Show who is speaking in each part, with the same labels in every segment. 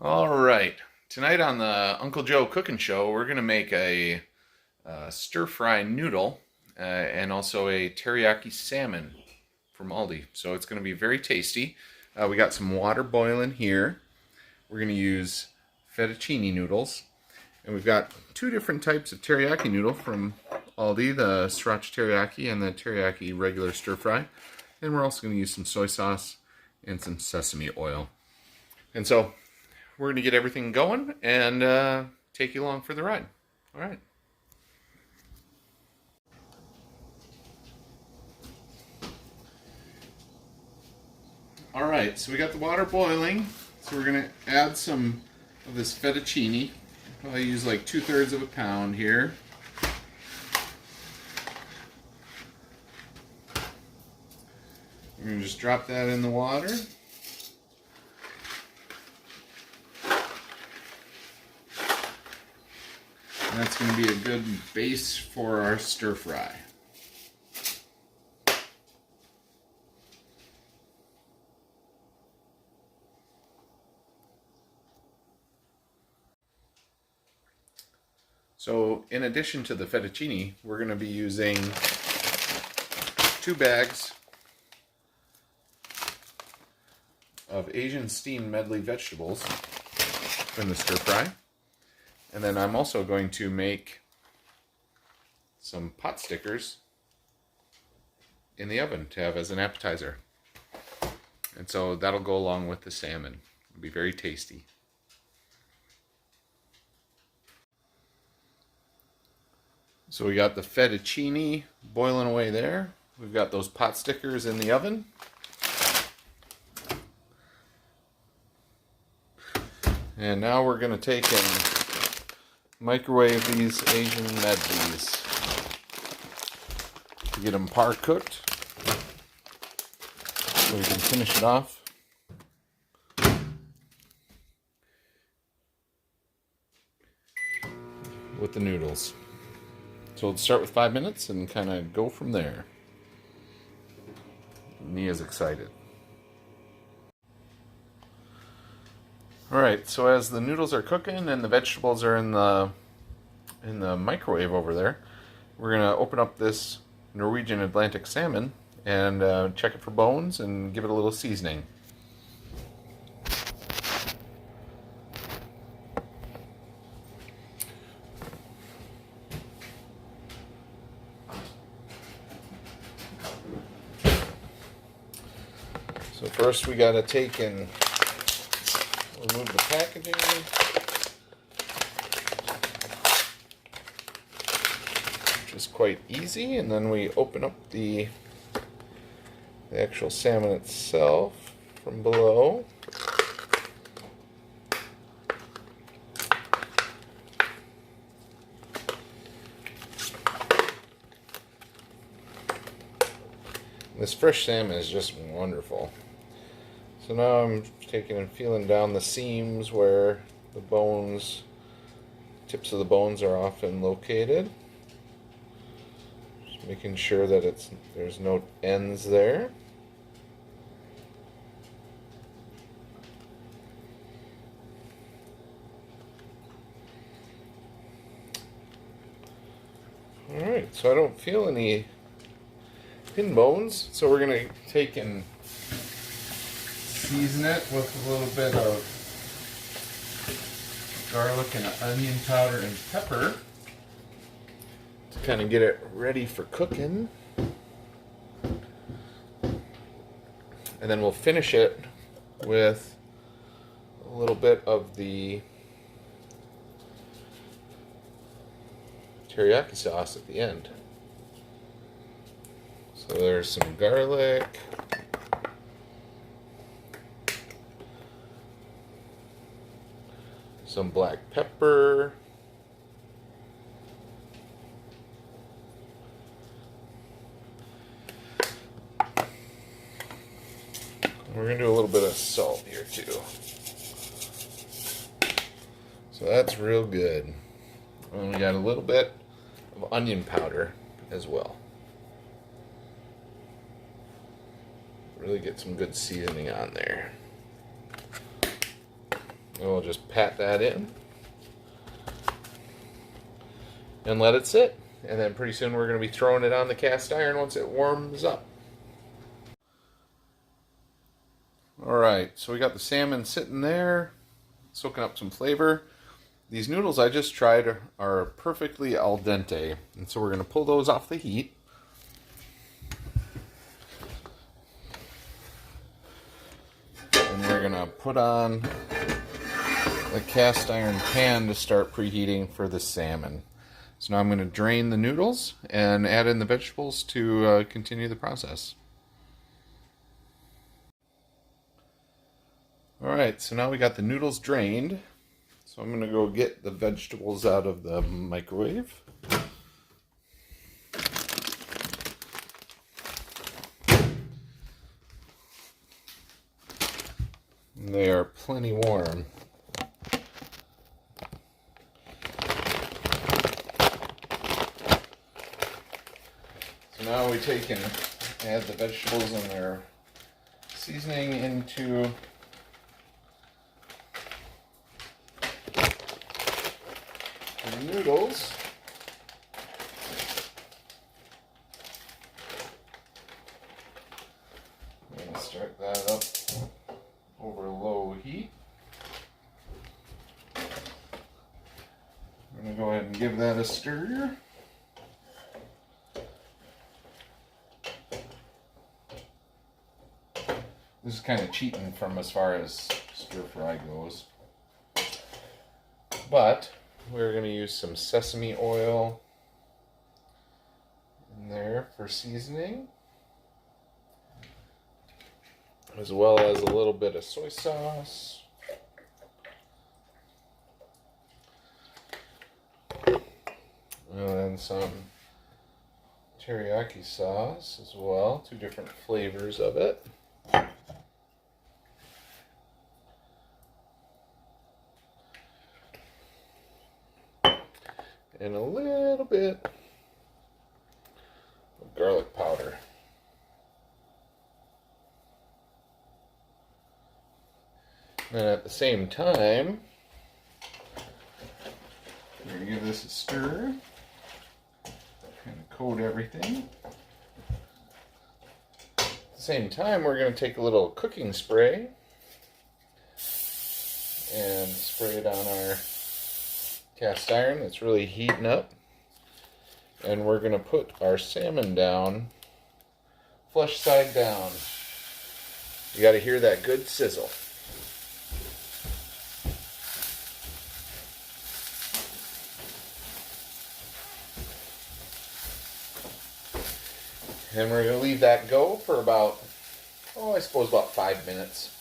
Speaker 1: All right. Tonight on the Uncle Joe Cookin Show, we're going to make a stir-fry noodle and also a teriyaki salmon from Aldi. So it's going to be very tasty. We got some water boiling here. We're going to use fettuccine noodles. And we've got two different types of teriyaki noodle from Aldi, the sriracha teriyaki and the teriyaki regular stir-fry. And we're also going to use some soy sauce and some sesame oil. And so we're going to get everything going and take you along for the ride. All right. All right, so we got the water boiling. So we're going to add some of this fettuccine. I'll use like 2/3 of a pound here. We're going to just drop that in the water. And that's going to be a good base for our stir fry. So in addition to the fettuccine, we're going to be using 2 bags of Asian steamed medley vegetables in the stir fry. And then I'm also going to make some pot stickers in the oven to have as an appetizer. And so that'll go along with the salmon. It'll be very tasty. So we got the fettuccine boiling away there. We've got those pot stickers in the oven. And now we're going to take and microwave these Asian medleys to get them par cooked so we can finish it off with the noodles. So let's start with 5 minutes and kind of go from there. Nia's excited. Alright, so as the noodles are cooking and the vegetables are in the microwave over there, we're going to open up this Norwegian Atlantic salmon and check it for bones and give it a little seasoning. So first we got to take and remove the packaging. Which is quite easy, and then we open up the actual salmon itself from below. This fresh salmon is just wonderful. So now I'm taking and feeling down the seams where the bones, tips of the bones are often located. Just making sure that there's no ends there. Alright, so I don't feel any pin bones, so we're going to take and season it with a little bit of garlic and onion powder and pepper to kind of get it ready for cooking. And then we'll finish it with a little bit of the teriyaki sauce at the end. So there's some garlic, some black pepper, we're going to do a little bit of salt here too. So that's real good. And we got a little bit of onion powder as well. Really get some good seasoning on there. And we'll just pat that in and let it sit. And then pretty soon we're going to be throwing it on the cast iron once it warms up. Alright, so we got the salmon sitting there, soaking up some flavor. These noodles I just tried are perfectly al dente, and so we're going to pull those off the heat. And we're going to put on the cast iron pan to start preheating for the salmon. So now I'm going to drain the noodles and add in the vegetables to continue the process. Alright, so now we got the noodles drained. So I'm going to go get the vegetables out of the microwave. And they are plenty warm. So now we take and add the vegetables and their seasoning into the noodles. I'm going to start that up over low heat. I'm going to go ahead and give that a stir. This is kind of cheating from as far as stir fry goes. But we're going to use some sesame oil in there for seasoning, as well as a little bit of soy sauce. And then some teriyaki sauce as well, 2 different flavors of it. And a little bit of garlic powder. And at the same time, we're going to give this a stir, kind of coat everything. At the same time, we're going to take a little cooking spray and spray it on our cast iron that's really heating up, and we're going to put our salmon down, flesh side down. You got to hear that good sizzle. And we're going to leave that go for about, I suppose about 5 minutes.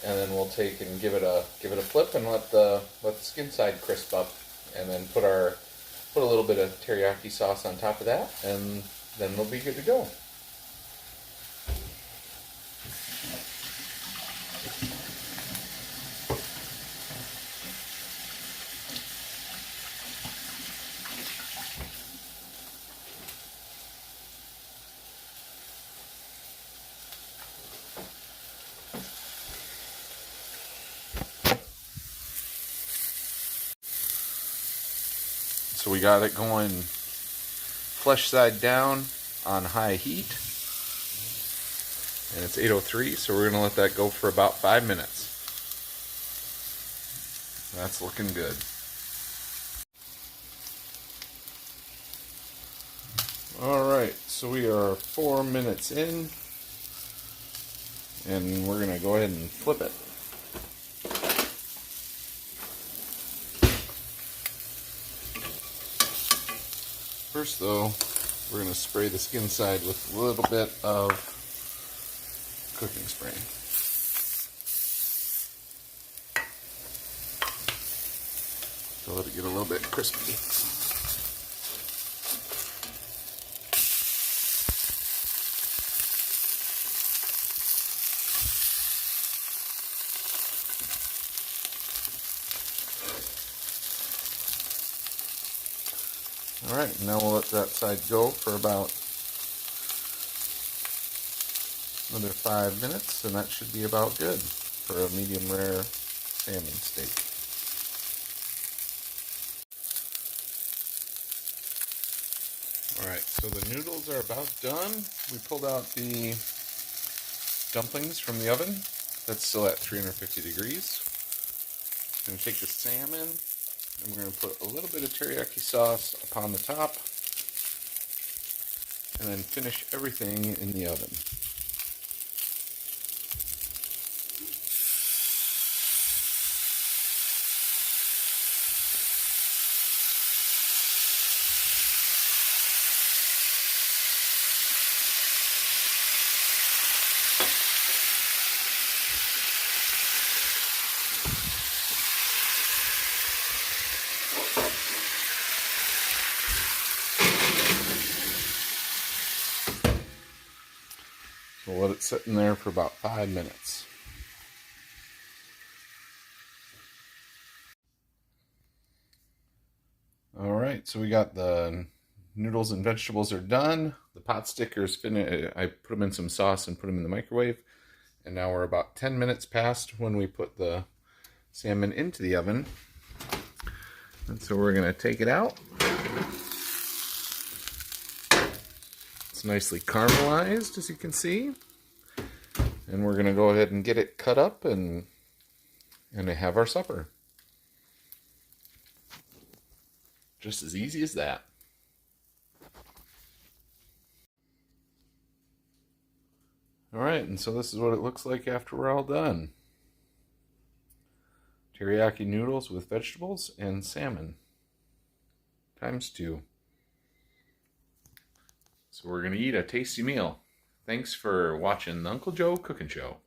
Speaker 1: And then we'll take and give it a flip and let the skin side crisp up. And then put a little bit of teriyaki sauce on top of that, and then we'll be good to go. So we got it going flesh side down on high heat. And it's 8:03, so we're going to let that go for about 5 minutes. That's looking good. Alright, so we are 4 minutes in. And we're going to go ahead and flip it. First though, we're going to spray the skin side with a little bit of cooking spray. So let it get a little bit crispy. Alright, now we'll let that side go for about another 5 minutes, and that should be about good for a medium rare salmon steak. Alright, so the noodles are about done. We pulled out the dumplings from the oven. That's still at 350 degrees. I'm going to take the salmon and we're going to put a little bit of teriyaki sauce upon the top and then finish everything in the oven. We'll let it sit in there for about 5 minutes. Alright, so we got the noodles and vegetables are done. The pot stickers finished. I put them in some sauce and put them in the microwave. And now we're about 10 minutes past when we put the salmon into the oven. And so we're going to take it out. It's nicely caramelized, as you can see. And we're going to go ahead and get it cut up and have our supper. Just as easy as that. Alright, and so this is what it looks like after we're all done. Teriyaki noodles with vegetables and salmon. ×2. So we're going to eat a tasty meal. Thanks for watching the Uncle Joe Cookin' Show.